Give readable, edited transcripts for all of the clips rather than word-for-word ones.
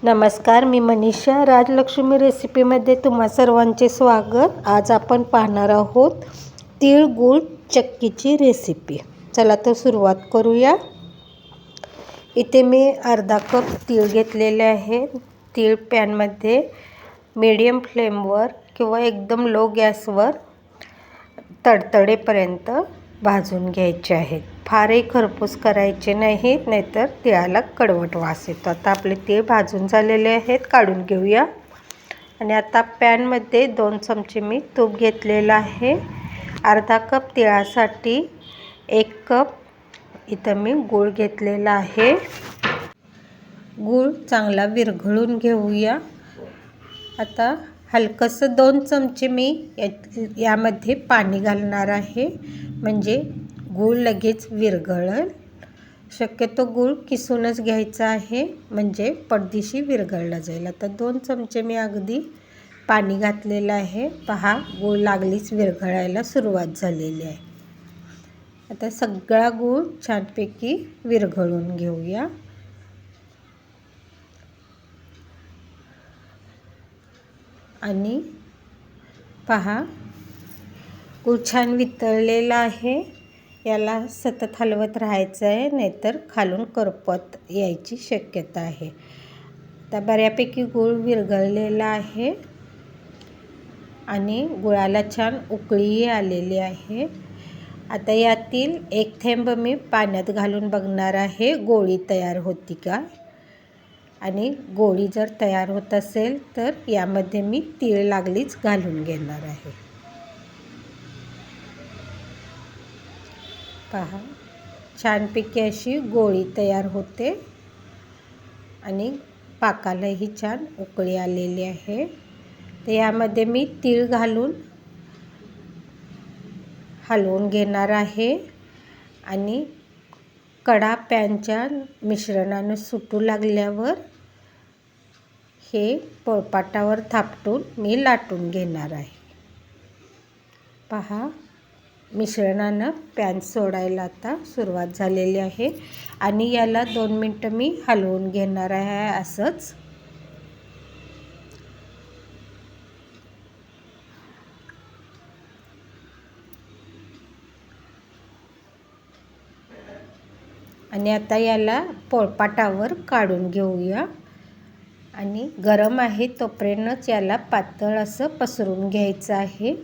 नमस्कार, मी मनीषा. राजलक्ष्मी रेसिपीमध्ये तुम्हा सर्वांचे स्वागत. आज आपण पाहणार आहोत तीळ गूळ चक्कीची रेसिपी. चला तर सुरुवात करूया. इथे मी अर्धा कप तीळ घेतलेले आहे. तीळ पॅनमध्ये मीडियम फ्लेमवर किंवा एकदम लो गॅसवर तडतडेपर्यंत भाजून घ्यायचे आहेत. फारही खरपूस करायचे नाहीत, नाहीतर तिळाला कडवट वास येतो. आता आपले तीळ भाजून झालेले आहेत, काढून घेऊया. आणि आता पॅनमध्ये 2 चमचे मी तूप घेतलेलं आहे. अर्धा कप तिळासाठी 1 कप इथं मी गूळ घेतलेला आहे. गूळ चांगला विरघळून घेऊया. आता हलकंसं 2 चमचे मी यामध्ये पाणी घालणार आहे, म्हणजे गूळ लगेच विरघळेल. शक्यतो गूळ किसूनच घ्यायचा आहे, म्हणजे पटदिशी विरघळला जाईल. आता 2 चमचे मी अगदी पाणी घातलेलं आहे. पहा, गूळ लागलीच विरघळायला सुरुवात झालेली आहे. आता सगळा गूळ छानपैकी विरघळून घेऊया. आणि पहा, गूळ छान वितळलेला आहे. याला सतत हलवत राहायचं आहे, नाहीतर खालून करपत यायची शक्यता आहे. आता बऱ्यापैकी गूळ विरघळलेला आहे आणि गुळाला छान उकळीही आलेली आहे. आता यातील 1 थेंब मी पाण्यात घालून बघणार आहे, गोळी तयार होती का. आणि गोळी जर तयार होत असेल तर यामध्ये मी तीळ लागलीच घालून घेणार आहे. पहा, छानपैकी अशी गोळी तयार होते आणि पाकालाही छान उकळी आलेली आहे. तर यामध्ये मी तीळ घालून हलवून घेणार आहे. आणि कडा पॅनच्या मिश्रणानं सुटू लागल्यावर हे पोळपाटावर थापटून मी लाटून घेणार आहे. पहा, मिश्रणानं पॅन सोडायला आता सुरुवात झालेली आहे. आणि याला 2 मिनटं मी हलवून घेणार आहे असंच. आणि आता याला पोळपाटावर काढून घेऊया. आणि गरम आहे तोपर्यंतच याला पातळ असं पसरून घ्यायचं आहे.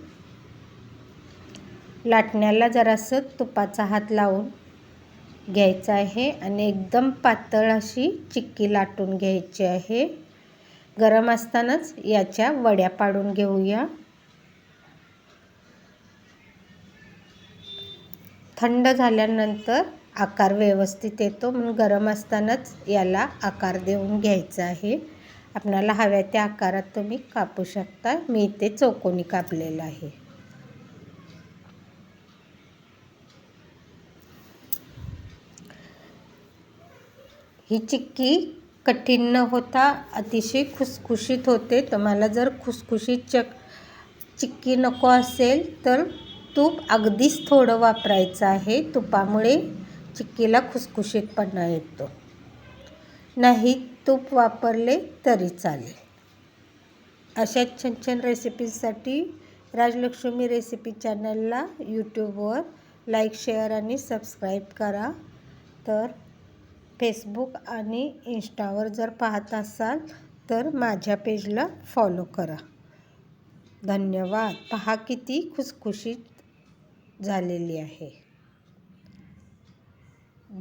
लाटण्याला जरासं तुपाचा हात लावून घ्यायचा आहे आणि एकदम पातळ अशी चिक्की लाटून घ्यायची आहे. गरम असतानाच याच्या वड्या पाडून घेऊया. थंड झाल्यानंतर आकार व्यवस्थित येतो, म्हणून गरम असतानाच याला आकार देऊन घ्यायचा आहे. आपल्याला हव्या त्या आकारात तुम्ही कापू शकता. मी इथे चौकोनी कापलेलं आहे. ही चिक्की कठीण न होता अतिशय खुसखुशीत होते. तुम्हाला जर खुसखुशीत चिक्की नको असेल तर तूप अगदीच थोडं वापरायचं आहे. तुपामुळे चिक्कीला खुसखुशीतपणा येतो. नाही तूप वापरले तरी चालेल. अशा छान छान रेसिपीजसाठी राजलक्ष्मी रेसिपी चॅनलला यूट्यूबवर लाईक, शेअर आणि सबस्क्राईब करा. तर फेसबुक आणि इंस्टावर जर पाहत असाल तर माझ्या पेजला फॉलो करा. धन्यवाद. पहा किती खुसखुशीत झालेली आहे.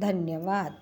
धन्यवाद.